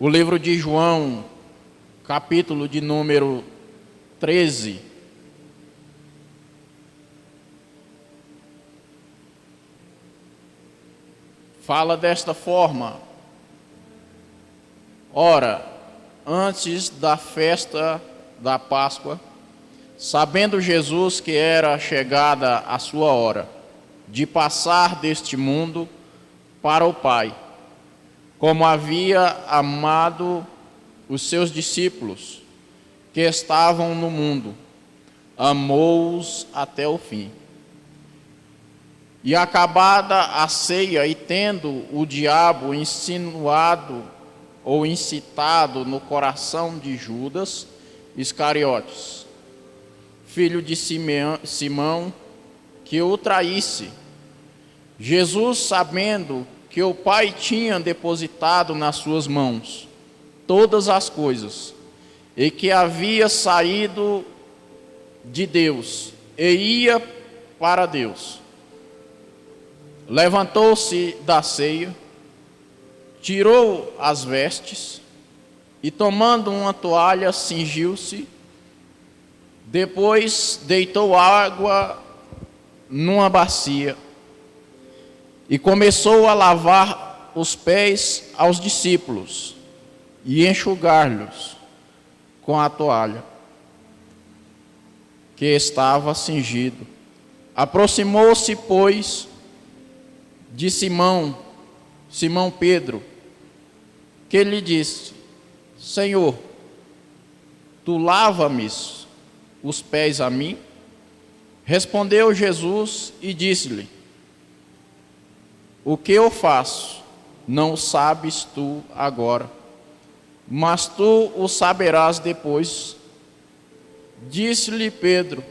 O livro de João, capítulo de número 13. Fala desta forma: ora, antes da festa da Páscoa, sabendo Jesus que era chegada a sua hora de passar deste mundo para o Pai, como havia amado os seus discípulos que estavam no mundo, amou-os até o fim. E acabada a ceia, e tendo o diabo insinuado ou incitado no coração de Judas Iscariotes, filho de Simão, que o traísse, Jesus, sabendo que o Pai tinha depositado nas suas mãos todas as coisas, e que havia saído de Deus e ia para Deus, levantou-se da ceia, tirou as vestes e, tomando uma toalha, cingiu-se. Depois deitou água numa bacia e começou a lavar os pés aos discípulos e enxugar-lhes com a toalha que estava cingido. Aproximou-se, pois, de Simão Pedro, que lhe disse: Senhor, tu lava-me os pés a mim? Respondeu Jesus e disse-lhe: o que eu faço, não o sabes tu agora, mas tu o saberás depois. Disse-lhe Pedro: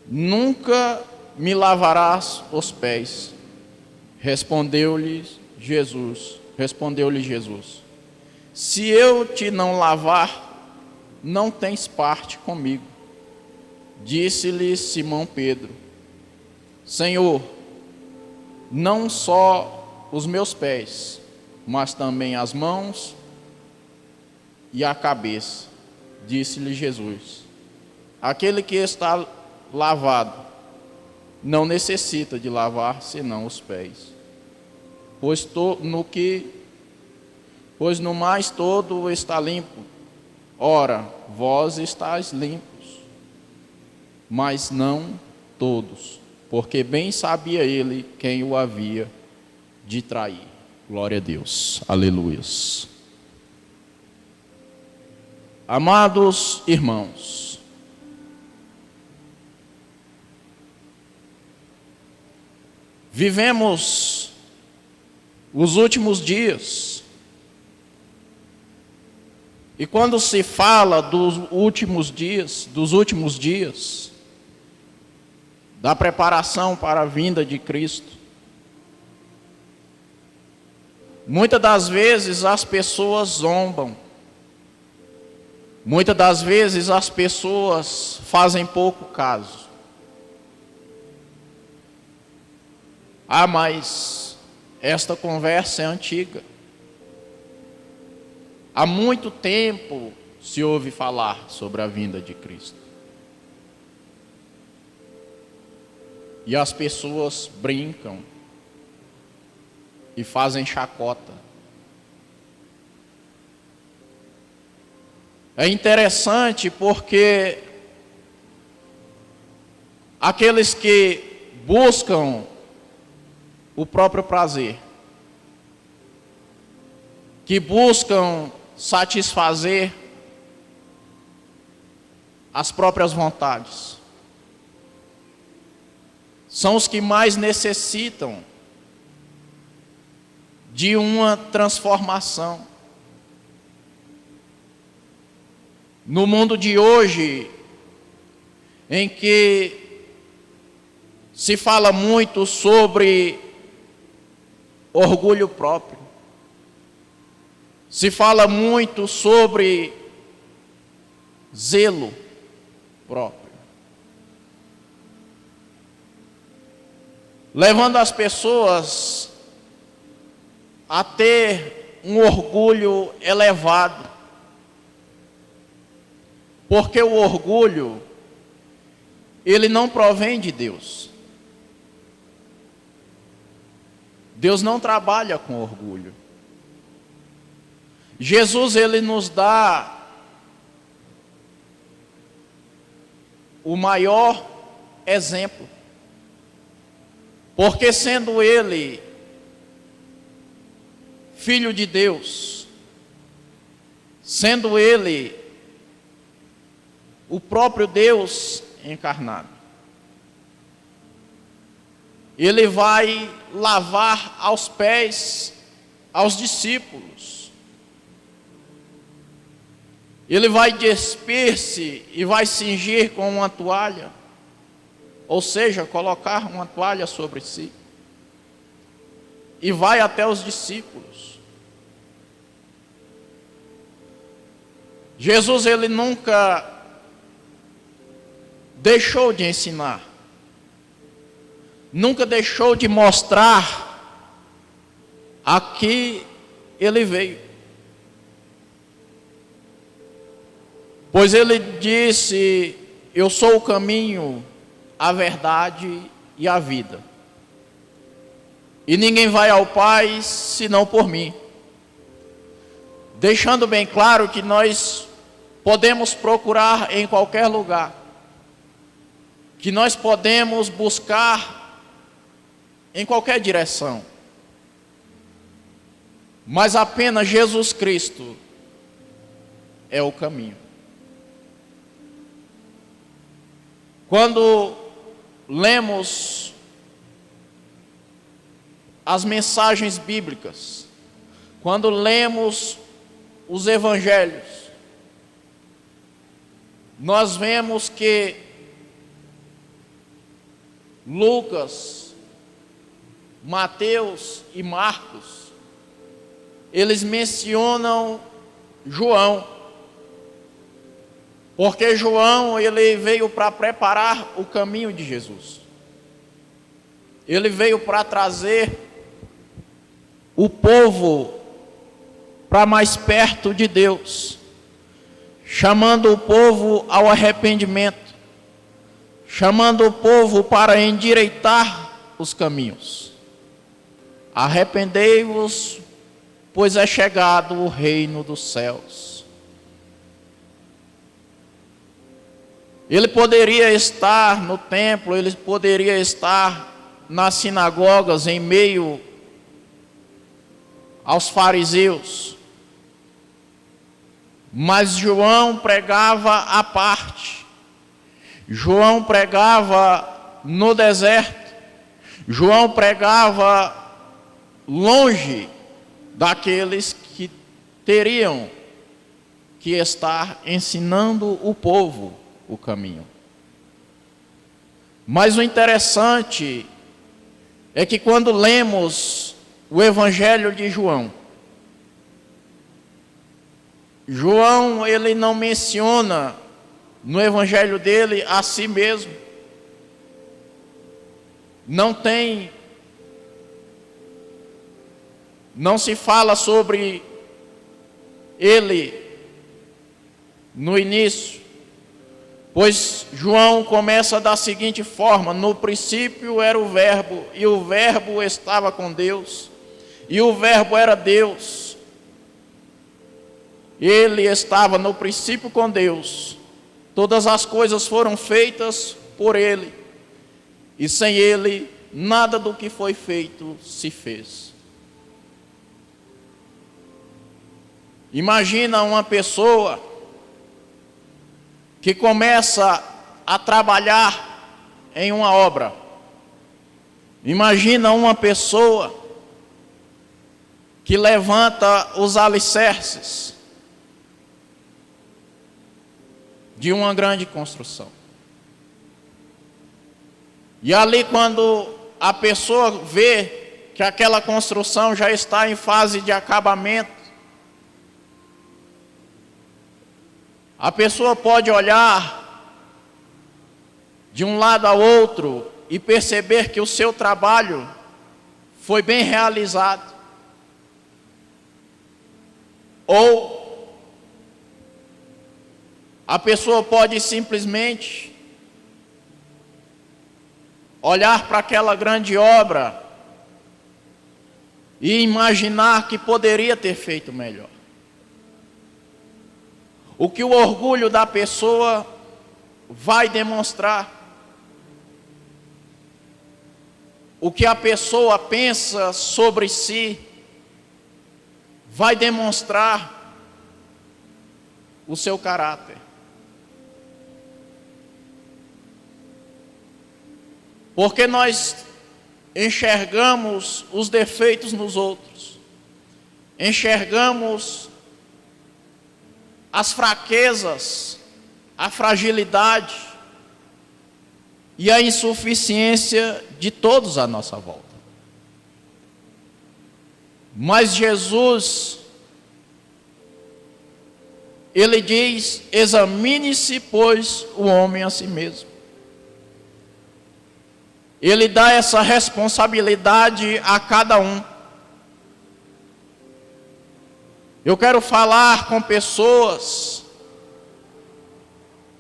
nunca me lavarás os pés. Respondeu-lhe Jesus: se eu te não lavar, não tens parte comigo. Disse-lhe Simão Pedro: Senhor, não só os meus pés, mas também as mãos e a cabeça. Disse-lhe Jesus: aquele que está lavado não necessita de lavar senão os pés, pois no mais todo está limpo. Ora, vós estáis limpos, mas não todos, porque bem sabia ele quem o havia de trair. Glória a Deus. Aleluias. Amados irmãos, vivemos os últimos dias, e quando se fala dos últimos dias, da preparação para a vinda de Cristo, muitas das vezes as pessoas zombam, muitas das vezes as pessoas fazem pouco caso. Mas esta conversa é antiga. Há muito tempo se ouve falar sobre a vinda de Cristo. E as pessoas brincam e fazem chacota. É interessante porque aqueles que buscam o próprio prazer, que buscam satisfazer as próprias vontades, são os que mais necessitam de uma transformação. No mundo de hoje, em que se fala muito sobre orgulho próprio, se fala muito sobre zelo próprio, levando as pessoas a ter um orgulho elevado. Porque o orgulho, ele não provém de Deus. Deus não trabalha com orgulho. Jesus, ele nos dá o maior exemplo. Porque sendo ele Filho de Deus, sendo ele o próprio Deus encarnado, ele vai lavar aos pés aos discípulos. Ele vai despir-se e vai cingir com uma toalha, ou seja, colocar uma toalha sobre si, e vai até os discípulos. Jesus, ele nunca deixou de ensinar, nunca deixou de mostrar a que ele veio. Pois ele disse: eu sou o caminho, a verdade e a vida. E ninguém vai ao Pai senão por mim. Deixando bem claro que nós podemos procurar em qualquer lugar, que nós podemos buscar em qualquer direção, mas apenas Jesus Cristo é o caminho. Quando lemos as mensagens bíblicas, quando lemos os evangelhos, nós vemos que Lucas, Mateus e Marcos, eles mencionam João, porque João, ele veio para preparar o caminho de Jesus. Ele veio para trazer o povo para mais perto de Deus, chamando o povo ao arrependimento, chamando o povo para endireitar os caminhos. Arrependei-vos, pois é chegado o reino dos céus. Ele poderia estar no templo, ele poderia estar nas sinagogas, em meio aos fariseus, mas João pregava à parte. João pregava no deserto. João pregava longe daqueles que teriam que estar ensinando o povo o caminho. Mas o interessante é que quando lemos o Evangelho de João, João, ele não menciona no Evangelho dele a si mesmo. Não se fala sobre ele no início, pois João começa da seguinte forma: no princípio era o Verbo, e o Verbo estava com Deus, e o Verbo era Deus. Ele estava no princípio com Deus. Todas as coisas foram feitas por ele, e sem ele nada do que foi feito se fez. Imagina uma pessoa que começa a trabalhar em uma obra. Imagina uma pessoa que levanta os alicerces de uma grande construção. E ali, quando a pessoa vê que aquela construção já está em fase de acabamento, a pessoa pode olhar de um lado ao outro e perceber que o seu trabalho foi bem realizado. Ou a pessoa pode simplesmente olhar para aquela grande obra e imaginar que poderia ter feito melhor. O que o orgulho da pessoa vai demonstrar, o que a pessoa pensa sobre si, vai demonstrar o seu caráter. Porque nós enxergamos os defeitos nos outros, enxergamos as fraquezas, a fragilidade e a insuficiência de todos à nossa volta. Mas Jesus, ele diz: examine-se, pois, o homem a si mesmo. Ele dá essa responsabilidade a cada um. Eu quero falar com pessoas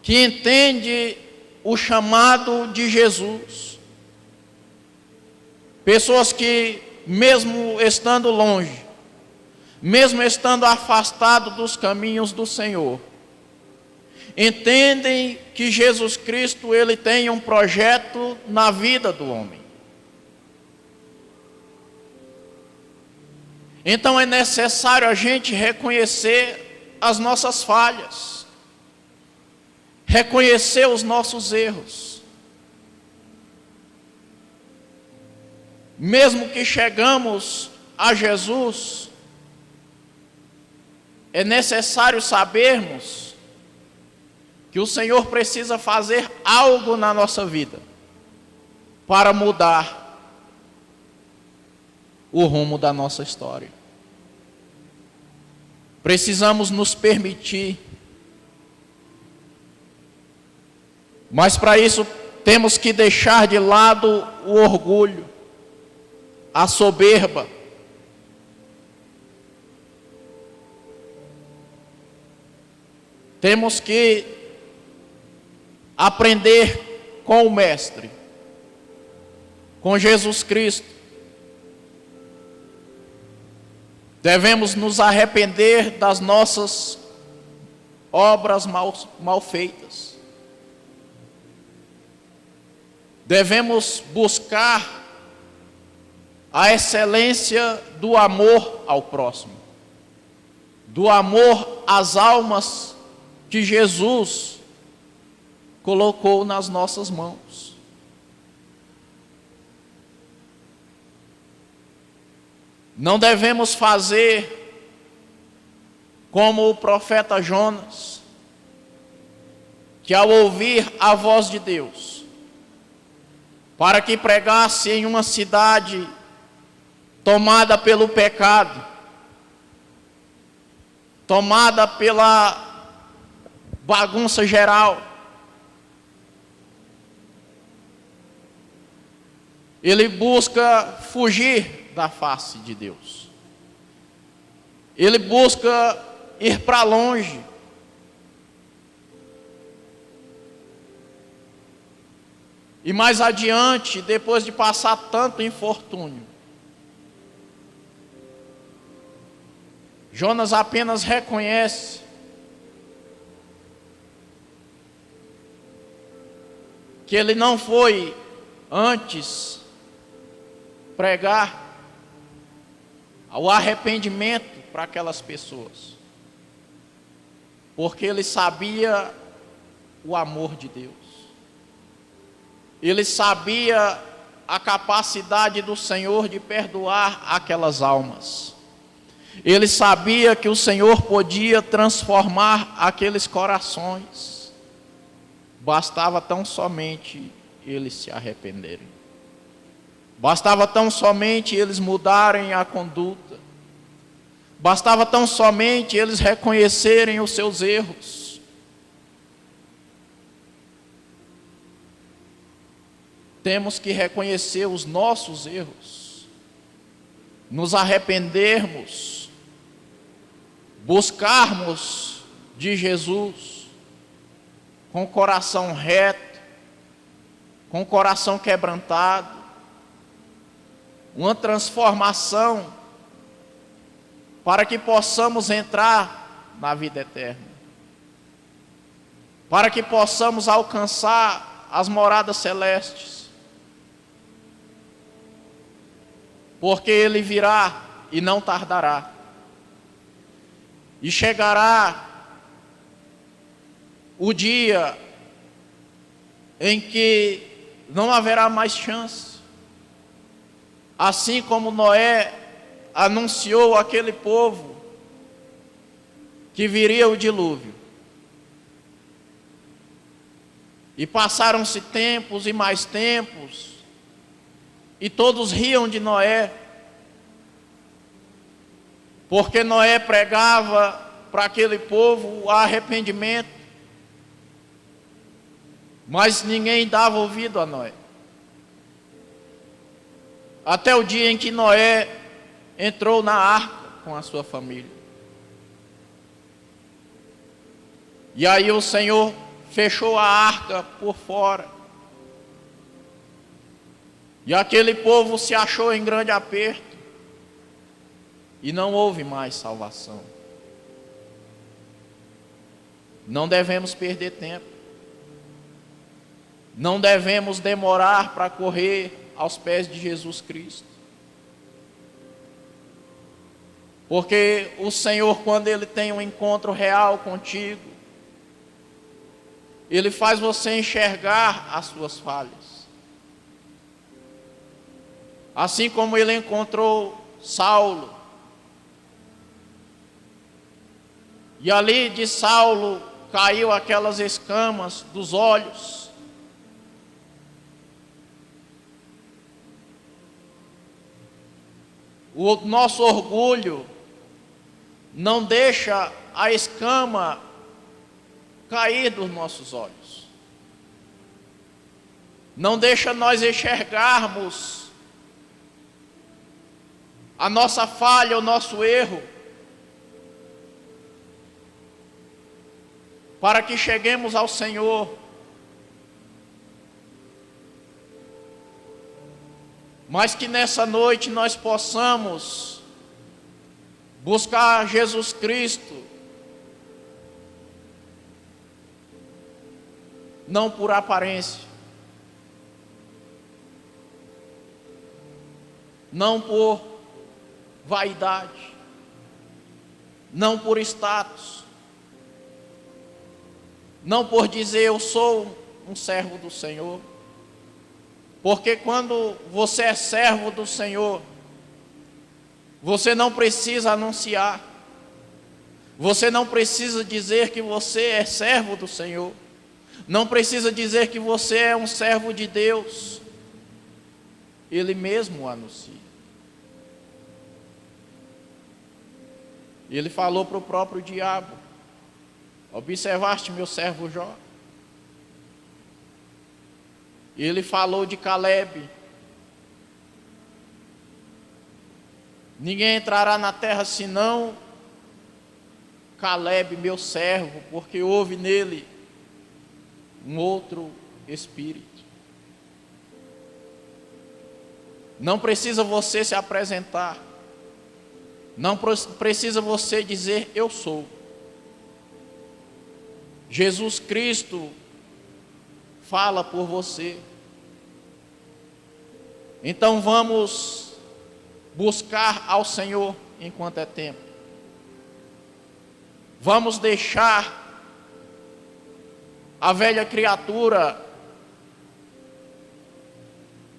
que entendem o chamado de Jesus. Pessoas que, mesmo estando longe, mesmo estando afastado dos caminhos do Senhor, entendem que Jesus Cristo, ele tem um projeto na vida do homem. Então é necessário a gente reconhecer as nossas falhas, reconhecer os nossos erros. Mesmo que chegamos a Jesus, é necessário sabermos que o Senhor precisa fazer algo na nossa vida para mudar o rumo da nossa história. Precisamos nos permitir, mas para isso temos que deixar de lado o orgulho, a soberba. Temos que aprender com o Mestre, com Jesus Cristo. Devemos nos arrepender das nossas obras mal feitas. Devemos buscar a excelência do amor ao próximo, do amor às almas que Jesus colocou nas nossas mãos. Não devemos fazer como o profeta Jonas, que ao ouvir a voz de Deus, para que pregasse em uma cidade tomada pelo pecado, tomada pela bagunça geral, ele busca fugir da face de Deus. Ele busca ir para longe. E mais adiante, depois de passar tanto infortúnio, Jonas apenas reconhece que ele não foi antes pregar o arrependimento para aquelas pessoas, porque ele sabia o amor de Deus, ele sabia a capacidade do Senhor de perdoar aquelas almas, ele sabia que o Senhor podia transformar aqueles corações, bastava tão somente eles se arrependerem. Bastava tão somente eles mudarem a conduta. Bastava tão somente eles reconhecerem os seus erros. Temos que reconhecer os nossos erros, nos arrependermos buscarmos de Jesus com o coração reto, com o coração quebrantado, uma transformação para que possamos entrar na vida eterna, para que possamos alcançar as moradas celestes, porque Ele virá e não tardará, e chegará o dia em que não haverá mais chance, assim como Noé anunciou àquele povo que viria o dilúvio. E passaram-se tempos e mais tempos, e todos riam de Noé, porque Noé pregava para aquele povo o arrependimento, mas ninguém dava ouvido a Noé. Até o dia em que Noé entrou na arca com a sua família. E aí o Senhor fechou a arca por fora. E aquele povo se achou em grande aperto. E não houve mais salvação. Não devemos perder tempo. Não devemos demorar para correr aos pés de Jesus Cristo. Porque o Senhor, quando Ele tem um encontro real contigo, Ele faz você enxergar as suas falhas. Assim como Ele encontrou Saulo. E ali de Saulo caiu aquelas escamas dos olhos. O nosso orgulho não deixa a escama cair dos nossos olhos. Não deixa nós enxergarmos a nossa falha, o nosso erro, para que cheguemos ao Senhor. Mas que nessa noite nós possamos buscar Jesus Cristo, não por aparência, não por vaidade, não por status, não por dizer eu sou um servo do Senhor, porque quando você é servo do Senhor, você não precisa anunciar, você não precisa dizer que você é servo do Senhor, não precisa dizer que você é um servo de Deus, Ele mesmo o anuncia. Ele falou para o próprio diabo: observaste meu servo Jó? Ele falou de Calebe: ninguém entrará na terra senão Calebe, meu servo, porque houve nele um outro espírito. Não precisa você se apresentar, não precisa você dizer eu sou. Jesus Cristo fala por você. Então vamos buscar ao Senhor enquanto é tempo. Vamos deixar a velha criatura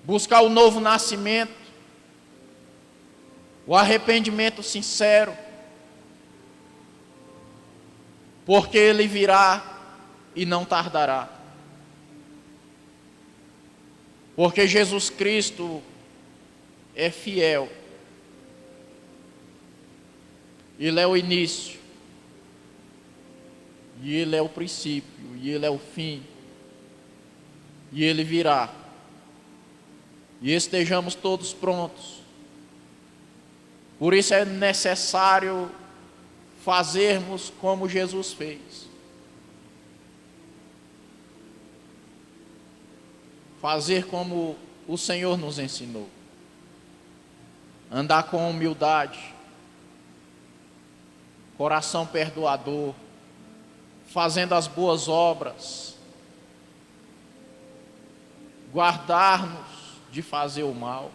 buscar o novo nascimento, o arrependimento sincero, porque Ele virá e não tardará. Porque Jesus Cristo é fiel. Ele é o início, e Ele é o princípio, e Ele é o fim, e Ele virá. E estejamos todos prontos. Por isso é necessário fazermos como Jesus fez. Fazer como o Senhor nos ensinou. Andar com humildade, coração perdoador, fazendo as boas obras, guardar-nos de fazer o mal.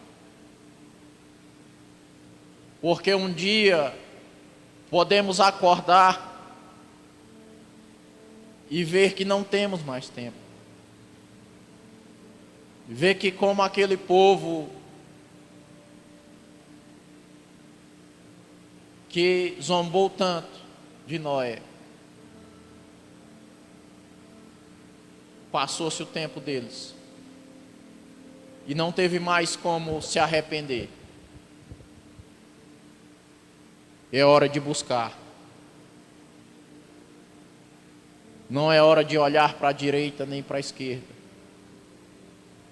Porque um dia podemos acordar e ver que não temos mais tempo. Ver que, como aquele povo que zombou tanto de Noé, passou-se o tempo deles e não teve mais como se arrepender. É hora de buscar. Não é hora de olhar para a direita nem para a esquerda.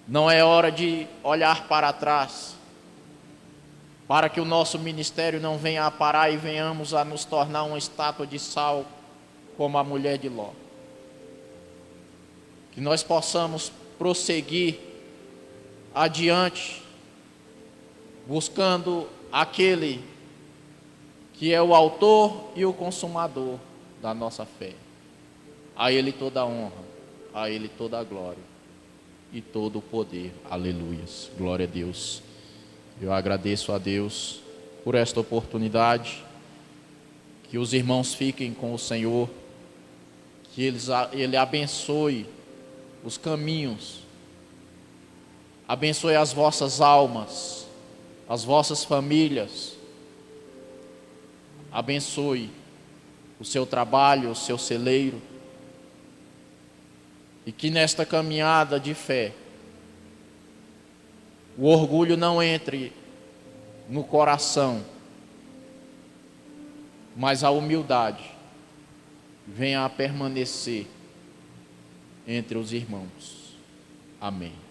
Não é hora de olhar para trás, para que o nosso ministério não venha a parar e venhamos a nos tornar uma estátua de sal, como a mulher de Ló. Que nós possamos prosseguir adiante, buscando aquele que é o autor e o consumador da nossa fé. A Ele toda a honra, a Ele toda a glória e todo o poder. Aleluias. Glória a Deus. Eu agradeço a Deus por esta oportunidade. Que os irmãos fiquem com o Senhor. Que Ele abençoe os caminhos. Abençoe as vossas almas, as vossas famílias. Abençoe o seu trabalho, o seu celeiro. E que nesta caminhada de fé, o orgulho não entre no coração, mas a humildade venha a permanecer entre os irmãos. Amém.